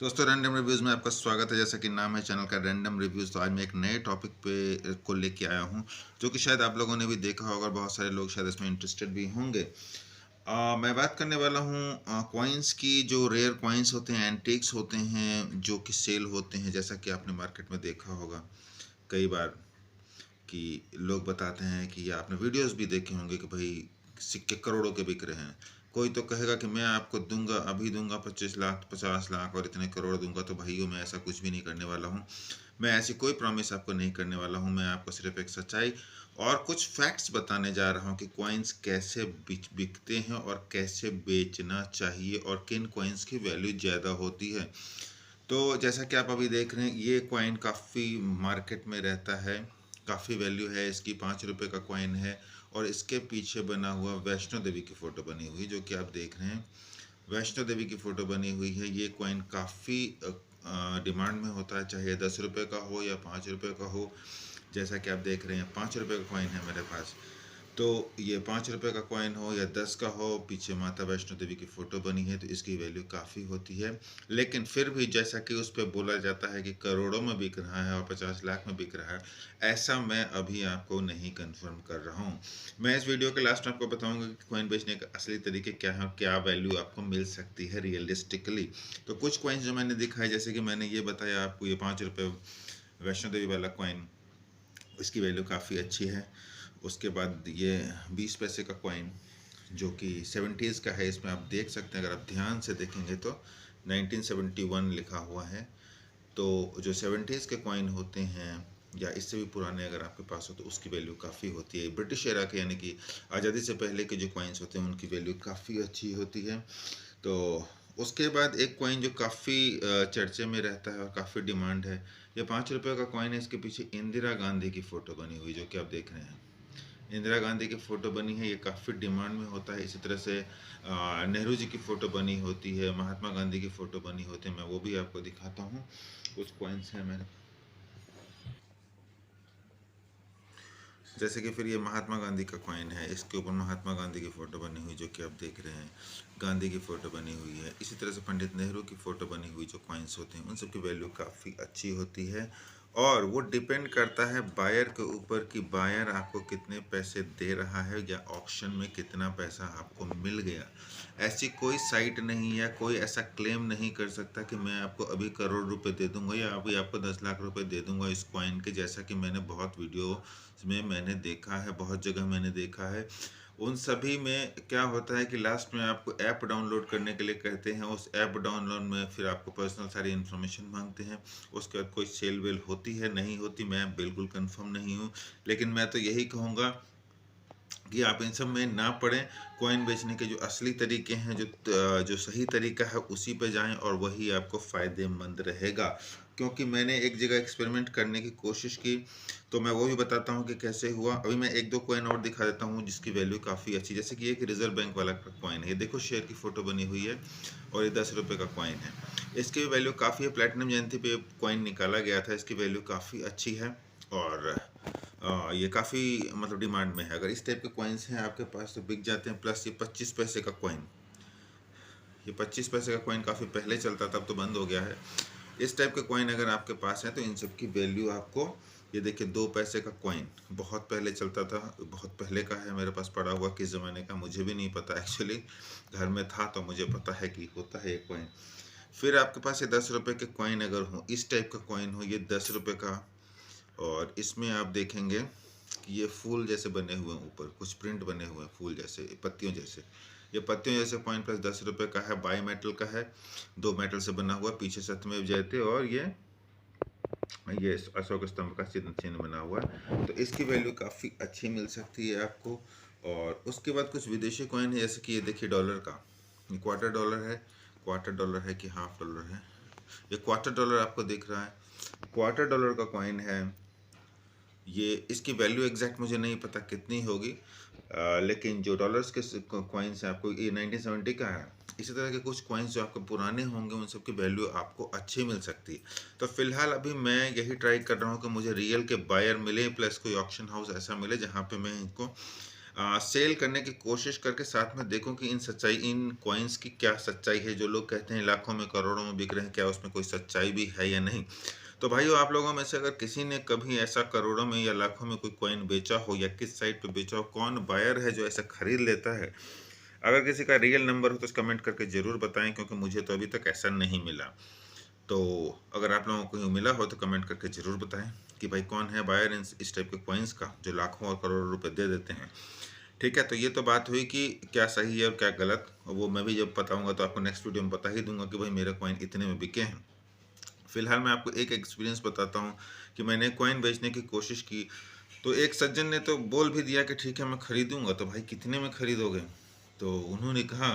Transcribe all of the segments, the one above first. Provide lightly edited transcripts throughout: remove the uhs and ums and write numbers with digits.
दोस्तों random reviews में आपका स्वागत है। जैसा कि नाम है चैनल का रैंडम रिव्यूज़, तो आज मैं एक नए टॉपिक पे को लेके आया हूँ जो कि शायद आप लोगों ने भी देखा होगा और बहुत सारे लोग शायद इसमें इंटरेस्टेड भी होंगे। मैं बात करने वाला हूँ कॉइन्स की, जो रेयर कॉइन्स होते हैं, एंटीक्स होते हैं, जो कि सेल होते हैं। जैसा कि आपने मार्केट में देखा होगा कई बार कि लोग बताते हैं कि, या आपने वीडियोस भी देखे होंगे कि भाई सिक्के करोड़ों के बिक रहे हैं। कोई तो कहेगा कि मैं आपको दूंगा, अभी दूंगा 25 लाख 50 लाख और इतने करोड़ दूंगा। तो भाइयों, मैं ऐसा कुछ भी नहीं करने वाला हूँ। मैं ऐसी कोई प्रॉमिस आपको नहीं करने वाला हूँ। मैं आपको सिर्फ एक सच्चाई और कुछ फैक्ट्स बताने जा रहा हूँ कि कॉइन्स कैसे बिकते हैं और कैसे बेचना चाहिए और किन कॉइन्स की वैल्यू ज़्यादा होती है। तो जैसा कि आप अभी देख रहे हैं, ये कॉइन काफ़ी मार्केट में रहता है, काफ़ी वैल्यू है इसकी। 5 रुपये का कॉइन है और इसके पीछे बना हुआ वैष्णो देवी की फ़ोटो बनी हुई, जो कि आप देख रहे हैं। वैष्णो देवी की फ़ोटो बनी हुई है। ये कॉइन काफ़ी डिमांड में होता है, चाहे 10 रुपये का हो या 5 रुपये का हो। जैसा कि आप देख रहे हैं, 5 रुपये का कॉइन है मेरे पास। तो ये 5 रुपये का कॉइन हो या 10 का हो, पीछे माता वैष्णो देवी की फ़ोटो बनी है, तो इसकी वैल्यू काफ़ी होती है। लेकिन फिर भी जैसा कि उस पे बोला जाता है कि करोड़ों में बिक रहा है और 50 लाख में बिक रहा है, ऐसा मैं अभी आपको नहीं कंफर्म कर रहा हूँ। मैं इस वीडियो के लास्ट में आपको बताऊंगा कि कॉइन बेचने के असली तरीके क्या हैं, क्या वैल्यू आपको मिल सकती है रियलिस्टिकली। तो कुछ कॉइन्स जो मैंने दिखाए, जैसे कि मैंने ये बताया आपको, ये 5 रुपये वैष्णो देवी वाला कॉइन, इसकी वैल्यू काफ़ी अच्छी है। उसके बाद ये 20 पैसे का कॉइन, जो कि 70s का है। इसमें आप देख सकते हैं, अगर आप ध्यान से देखेंगे तो 1971 लिखा हुआ है। तो जो 70s के कॉइन होते हैं या इससे भी पुराने अगर आपके पास हो, तो उसकी वैल्यू काफ़ी होती है। ब्रिटिश एरा के, यानी कि आज़ादी से पहले के जो कॉइन्स होते हैं, उनकी वैल्यू काफ़ी अच्छी होती है। तो उसके बाद एक कॉइन जो काफ़ी चर्चे में रहता है और काफ़ी डिमांड है, ये 5 रुपये का कॉइन है। इसके पीछे इंदिरा गांधी की फ़ोटो बनी हुई, जो कि आप देख रहे हैं। इंदिरा गांधी की फ़ोटो बनी है, ये काफ़ी डिमांड में होता है। इसी तरह से नेहरू जी की फ़ोटो बनी होती है, महात्मा गांधी की फ़ोटो बनी होती है। मैं वो भी आपको दिखाता हूँ, कुछ कॉइन्स हैं मेरे। जैसे कि फिर ये महात्मा गांधी का कॉइन है, इसके ऊपर महात्मा गांधी की फ़ोटो बनी हुई, जो कि आप देख रहे हैं। गांधी की फ़ोटो बनी हुई है। इसी तरह से पंडित नेहरू की फ़ोटो बनी हुई जो कॉइन्स होते हैं, उन सब की वैल्यू काफ़ी अच्छी होती है। और वो डिपेंड करता है बायर के ऊपर कि बायर आपको कितने पैसे दे रहा है या ऑक्शन में कितना पैसा आपको मिल गया। ऐसी कोई साइट नहीं है, कोई ऐसा क्लेम नहीं कर सकता कि मैं आपको अभी करोड़ रुपए दे दूंगा या अभी आपको 10 लाख रुपए दे दूंगा इस कॉइन के। जैसा कि मैंने बहुत वीडियो में मैंने देखा है, बहुत जगह मैंने देखा है। उन सभी में क्या होता है कि लास्ट में आपको ऐप डाउनलोड करने के लिए कहते हैं। उस ऐप डाउनलोड में फिर आपको पर्सनल सारी इन्फॉर्मेशन मांगते हैं। उसके बाद कोई सेल वेल होती है, नहीं होती, मैं बिल्कुल कंफर्म नहीं हूँ। लेकिन मैं तो यही कहूँगा कि आप इन सब में ना पड़ें। कॉइन बेचने के जो असली तरीके हैं, जो सही तरीका है, उसी पे जाएं और वही आपको फ़ायदेमंद रहेगा। क्योंकि मैंने एक जगह एक्सपेरिमेंट करने की कोशिश की, तो मैं वो भी बताता हूँ कि कैसे हुआ। अभी मैं एक दो कॉइन और दिखा देता हूँ जिसकी वैल्यू काफ़ी अच्छी। जैसे कि एक रिजर्व बैंक वाला कॉइन है, ये देखो शेयर की फ़ोटो बनी हुई है और ये 10 रुपये का कॉइन है। इसकी भी वैल्यू काफ़ी है। प्लेटिनम जयंती पे कॉइन निकाला गया था, इसकी वैल्यू काफ़ी अच्छी है और ये काफ़ी मतलब डिमांड में है। अगर इस टाइप के कॉइन्स हैं आपके पास तो बिक जाते हैं। प्लस ये 25 पैसे का कॉइन, ये 25 पैसे का कॉइन काफ़ी पहले चलता था, अब तो बंद हो गया है। इस टाइप के कॉइन अगर आपके पास है तो इन सब की वैल्यू आपको, ये देखिए 2 पैसे का कॉइन बहुत पहले चलता था, बहुत पहले का है, मेरे पास पड़ा हुआ, किस ज़माने का मुझे भी नहीं पता एक्चुअली, घर में था तो मुझे पता है कि होता है ये कॉइन। फिर आपके पास ये 10 रुपये के कॉइन अगर हो, इस टाइप का कॉइन हो, ये 10 रुपये का, और इसमें आप देखेंगे कि ये फूल जैसे बने हुए हैं, ऊपर कुछ प्रिंट बने हुए हैं फूल जैसे, पत्तियों जैसे। ये पत्तियों जैसे कॉइन प्लस 10 रुपये का है, बाई मेटल का है, दो मेटल से बना हुआ, पीछे सत्यमेव जयते और ये अशोक स्तंभ का चिन्ह चिन्ह बना हुआ है। तो इसकी वैल्यू काफ़ी अच्छी मिल सकती है आपको। और उसके बाद कुछ विदेशी कॉइन है, जैसे कि ये देखिए डॉलर का, ये क्वार्टर डॉलर है। क्वार्टर डॉलर है कि हाफ डॉलर है, ये क्वार्टर डॉलर आपको दिख रहा है, क्वार्टर डॉलर का कॉइन है। ये इसकी वैल्यू एग्जैक्ट मुझे नहीं पता कितनी होगी, लेकिन जो डॉलर्स के कॉइन्स हैं, आपको ये 1970 का है। इसी तरह के कुछ कॉइन्स जो आपको पुराने होंगे, उन सब की वैल्यू आपको अच्छी मिल सकती है। तो फिलहाल अभी मैं यही ट्राई कर रहा हूँ कि मुझे रियल के बायर मिले, प्लस कोई ऑक्शन हाउस ऐसा मिले जहाँ पे मैं इनको सेल करने की कोशिश करके साथ में देखूं कि इन कॉइन्स की क्या सच्चाई है। जो लोग कहते हैं लाखों में करोड़ों में बिक रहे हैं, क्या उसमें कोई सच्चाई भी है या नहीं। तो भाइयों, आप लोगों में से अगर किसी ने कभी ऐसा करोड़ों में या लाखों में कोई कॉइन बेचा हो या किस साइट पे बेचा हो, कौन बायर है जो ऐसा खरीद लेता है, अगर किसी का रियल नंबर हो तो कमेंट करके ज़रूर बताएं, क्योंकि मुझे तो अभी तक ऐसा नहीं मिला। तो अगर आप लोगों को मिला हो तो कमेंट करके ज़रूर बताएं कि भाई कौन है बायर इस टाइप के कॉइन्स का जो लाखों और करोड़ों रुपए दे देते हैं। ठीक है, तो ये तो बात हुई कि क्या सही है और क्या गलत। वो मैं भी जब बताऊंगा तो आपको नेक्स्ट वीडियो में बता ही दूंगा कि भाई मेरे कॉइन इतने में बिके हैं। फिलहाल मैं आपको एक एक्सपीरियंस बताता हूँ कि मैंने कॉइन बेचने की कोशिश की, तो एक सज्जन ने तो बोल भी दिया कि ठीक है मैं खरीदूंगा। तो भाई कितने में खरीदोगे? तो उन्होंने कहा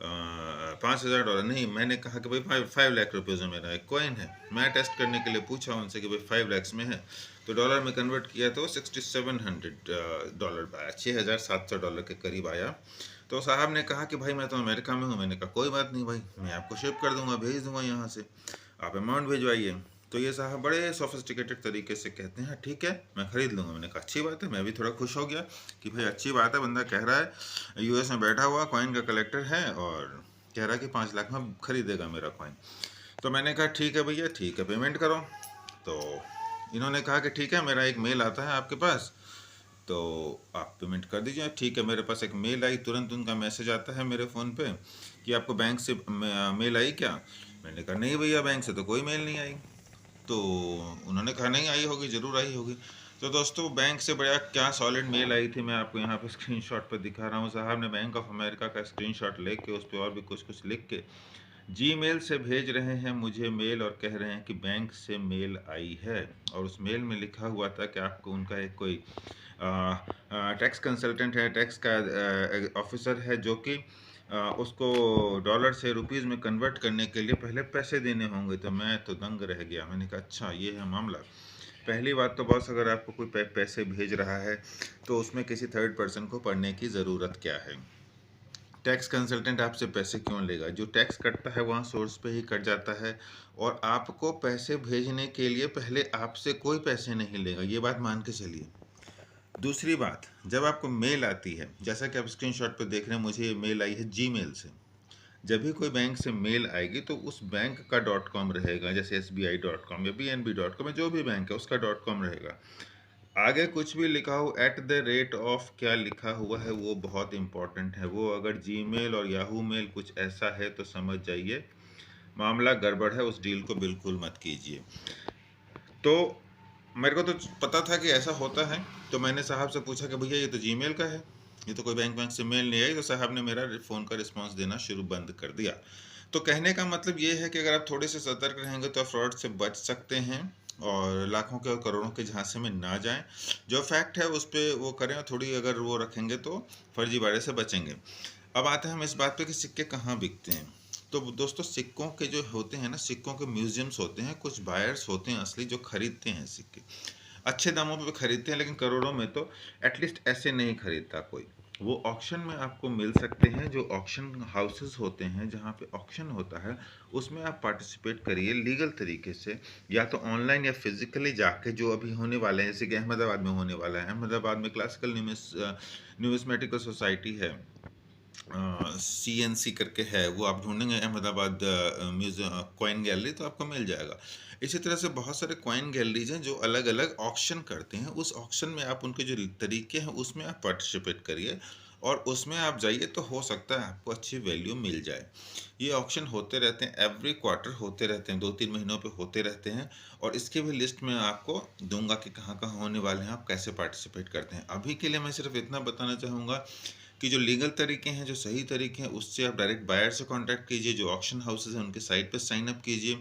5,000 डॉलर। नहीं, मैंने कहा कि भाई 5 लाख रुपीज़ में मेरा एक कॉइन है। मैं टेस्ट करने के लिए पूछा उनसे कि भाई 5 लैक्स में है, तो डॉलर में कन्वर्ट किया तो 6,700 डॉलर आया, $6,700 के करीब आया। तो साहब ने कहा कि भाई मैं तो अमेरिका में हूँ। मैंने कहा कोई बात नहीं भाई, मैं आपको शिप कर दूंगा, भेज दूंगा यहाँ से, आप अमाउंट भिजवाइए। तो ये साहब बड़े सोफिस्टिकेटेड तरीके से कहते हैं ठीक है मैं खरीद लूँगा। मैंने कहा अच्छी बात है। मैं भी थोड़ा खुश हो गया कि भाई अच्छी बात है, बंदा कह रहा है यूएस में बैठा हुआ कॉइन का कलेक्टर है और कह रहा है कि 5 लाख में खरीदेगा मेरा कॉइन। तो मैंने कहा ठीक है भैया, ठीक है पेमेंट करो। तो इन्होंने कहा कि ठीक है मेरा एक मेल आता है आपके पास, तो आप पेमेंट कर दीजिए। ठीक है, मेरे पास एक मेल आई, तुरंत उनका मैसेज आता है मेरे फ़ोन पे कि आपको बैंक से मेल आई क्या? मैंने कहा नहीं भैया, बैंक से तो कोई मेल नहीं आई। तो उन्होंने कहा नहीं आई होगी, ज़रूर आई होगी। तो दोस्तों बैंक से बड़ा क्या सॉलिड मेल आई थी, मैं आपको यहाँ पे स्क्रीनशॉट पे दिखा रहा हूँ। साहब ने बैंक ऑफ अमेरिका का स्क्रीनशॉट लेके उस पर और भी कुछ कुछ लिख के जीमेल से भेज रहे हैं मुझे मेल और कह रहे हैं कि बैंक से मेल आई है। और उस मेल में लिखा हुआ था कि आपको उनका एक कोई टैक्स कंसल्टेंट है, टैक्स का ऑफिसर है, जो कि उसको डॉलर से रुपीज़ में कन्वर्ट करने के लिए पहले पैसे देने होंगे। तो मैं तो दंग रह गया। मैंने कहा अच्छा ये है मामला। पहली बात तो बॉस, अगर आपको कोई पैसे भेज रहा है तो उसमें किसी थर्ड पर्सन को पढ़ने की ज़रूरत क्या है? टैक्स कंसल्टेंट आपसे पैसे क्यों लेगा? जो टैक्स कटता है वहाँ सोर्स पे ही कट जाता है, और आपको पैसे भेजने के लिए पहले आपसे कोई पैसे नहीं लेगा, ये बात मान के चलिए। दूसरी बात, जब आपको मेल आती है, जैसा कि आप स्क्रीनशॉट पे देख रहे हैं, मुझे ये मेल आई है जीमेल से। जब भी कोई बैंक से मेल आएगी तो उस बैंक का .com रहेगा, जैसे SBI.com या BNB.com या जो भी बैंक है उसका .com रहेगा। आगे कुछ भी लिखा हो @, क्या लिखा हुआ है वो बहुत इंपॉर्टेंट है। वो अगर जीमेल और याहू मेल कुछ ऐसा है तो समझ जाइए मामला गड़बड़ है, उस डील को बिल्कुल मत कीजिए। तो मेरे को तो पता था कि ऐसा होता है, तो मैंने साहब से पूछा कि भैया ये तो जीमेल का है, ये तो कोई बैंक से मेल नहीं आई। तो साहब ने मेरा फ़ोन का रिस्पांस देना शुरू बंद कर दिया। तो कहने का मतलब ये है कि अगर आप थोड़े से सतर्क रहेंगे तो आप फ्रॉड से बच सकते हैं और लाखों के और करोड़ों के झांसे में ना जाएं। जो फैक्ट है उस पर वो करें, और थोड़ी अगर वो रखेंगे तो फर्जीवाड़े से बचेंगे। अब आते हैं हम इस बात पे कि सिक्के कहाँ बिकते हैं। तो दोस्तों, सिक्कों के जो होते हैं ना, सिक्कों के म्यूजियम्स होते हैं, कुछ बायर्स होते हैं असली जो खरीदते हैं सिक्के, अच्छे दामों पे खरीदते हैं, लेकिन करोड़ों में तो एटलीस्ट ऐसे नहीं खरीदता कोई। वो ऑक्शन में आपको मिल सकते हैं। जो ऑक्शन हाउसेस होते हैं जहाँ पे ऑक्शन होता है, उसमें आप पार्टिसिपेट करिए लीगल तरीके से, या तो ऑनलाइन या फिजिकली जाके, जो अभी होने वाले हैं, जैसे कि अहमदाबाद में होने वाला है। अहमदाबाद में क्लासिकल न्यूमिस्मेटिकल सोसाइटी है, CNC करके है, वो आप ढूंढेंगे अहमदाबाद म्यूजियम कॉइन गैलरी तो आपको मिल जाएगा। इसी तरह से बहुत सारे कॉइन गैलरीज हैं जो अलग अलग ऑक्शन करते हैं। उस ऑक्शन में आप उनके जो तरीके हैं उसमें आप पार्टिसिपेट करिए, और उसमें आप जाइए तो हो सकता है आपको अच्छी वैल्यू मिल जाए। ये ऑक्शन होते रहते हैं, एवरी क्वार्टर होते रहते हैं, 2-3 महीनों पे होते रहते हैं। और इसकी भी लिस्ट मैं आपको दूंगा कि कहाँ कहाँ होने वाले हैं, आप कैसे पार्टिसिपेट करते हैं। अभी के लिए मैं सिर्फ इतना बताना चाहूँगा कि जो लीगल तरीके हैं, जो सही तरीके हैं, उससे आप डायरेक्ट बायर से कांटेक्ट कीजिए। जो ऑक्शन हाउसेज हैं उनके साइट पे साइन अप कीजिए।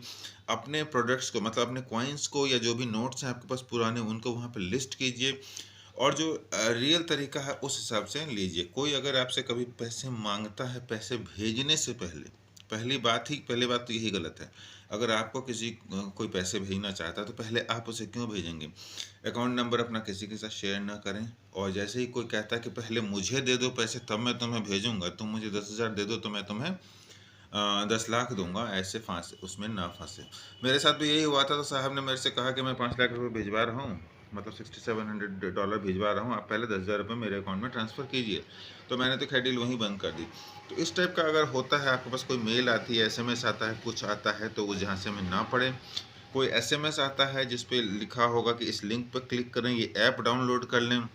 अपने प्रोडक्ट्स को, मतलब अपने कॉइन्स को या जो भी नोट्स हैं आपके पास पुराने, उनको वहाँ पे लिस्ट कीजिए, और जो रियल तरीका है उस हिसाब से लीजिए। कोई अगर आपसे कभी पैसे मांगता है पैसे भेजने से पहले, पहली बात तो यही गलत है। अगर आपको कोई पैसे भेजना चाहता है तो पहले आप उसे क्यों भेजेंगे? अकाउंट नंबर अपना किसी के साथ शेयर ना करें। और जैसे ही कोई कहता है कि पहले मुझे दे दो पैसे तब मैं तुम्हें भेजूंगा, तुम मुझे 10,000 दे दो तो मैं तुम्हें 10 लाख दूंगा, ऐसे उसमें ना फंसे। मेरे साथ भी यही हुआ था। तो साहब ने मेरे से कहा कि मैं 5 लाख रुपए भिजवा रहा हूँ, मतलब $6700 भिजवा रहा हूँ, आप पहले 10,000 रुपये मेरे अकाउंट में ट्रांसफ़र कीजिए। तो मैंने तो खैर डील वहीं बंद कर दी। तो इस टाइप का अगर होता है, आपके पास कोई मेल आती है, एसएमएस आता है, कुछ आता है, तो वो जहाँ से हमें ना पढ़े। कोई एसएमएस आता है जिस पे लिखा होगा कि इस लिंक पर क्लिक करें, ये ऐप डाउनलोड कर लें,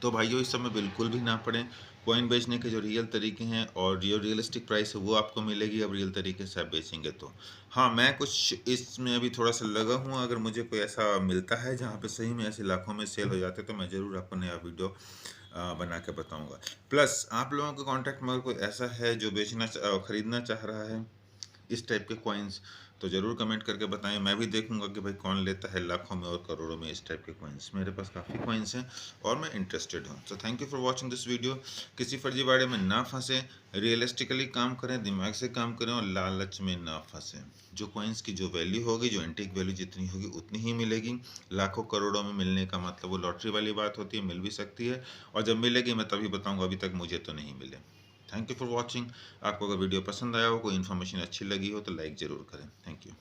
तो भाइयों इस समय बिल्कुल भी ना पड़ें। कॉइन बेचने के जो रियल तरीके हैं और जो रियलिस्टिक प्राइस है वो आपको मिलेगी, अब रियल तरीके से आप बेचेंगे तो। हाँ, मैं कुछ इसमें अभी थोड़ा सा लगा हूँ, अगर मुझे कोई ऐसा मिलता है जहाँ पे सही में ऐसे लाखों में सेल हो जाते, तो मैं ज़रूर आपको नया वीडियो बना के बताऊँगा। प्लस आप लोगों के कॉन्टैक्ट में अगर कोई ऐसा है जो खरीदना चाह रहा है इस टाइप के कॉइन्स, तो ज़रूर कमेंट करके बताएं। मैं भी देखूंगा कि भाई कौन लेता है लाखों में और करोड़ों में इस टाइप के कॉइन्स। मेरे पास काफ़ी कॉइन्स हैं और मैं इंटरेस्टेड हूँ। So thank you for watching this video. किसी फर्जीवाड़े में ना फंसें, रियलिस्टिकली काम करें, दिमाग से काम करें और लालच में ना फंसें। जो कॉइन्स की जो वैल्यू होगी, जो एंटीक वैल्यू जितनी होगी उतनी ही मिलेगी। लाखों करोड़ों में मिलने का मतलब वो लॉटरी वाली बात होती है, मिल भी सकती है, और जब मिलेगी मैं तभी बताऊँगा, अभी तक मुझे तो नहीं मिले। Thank you for watching. आपको अगर वीडियो पसंद आया हो, कोई इन्फॉर्मेशन अच्छी लगी हो, तो लाइक ज़रूर करें। Thank you.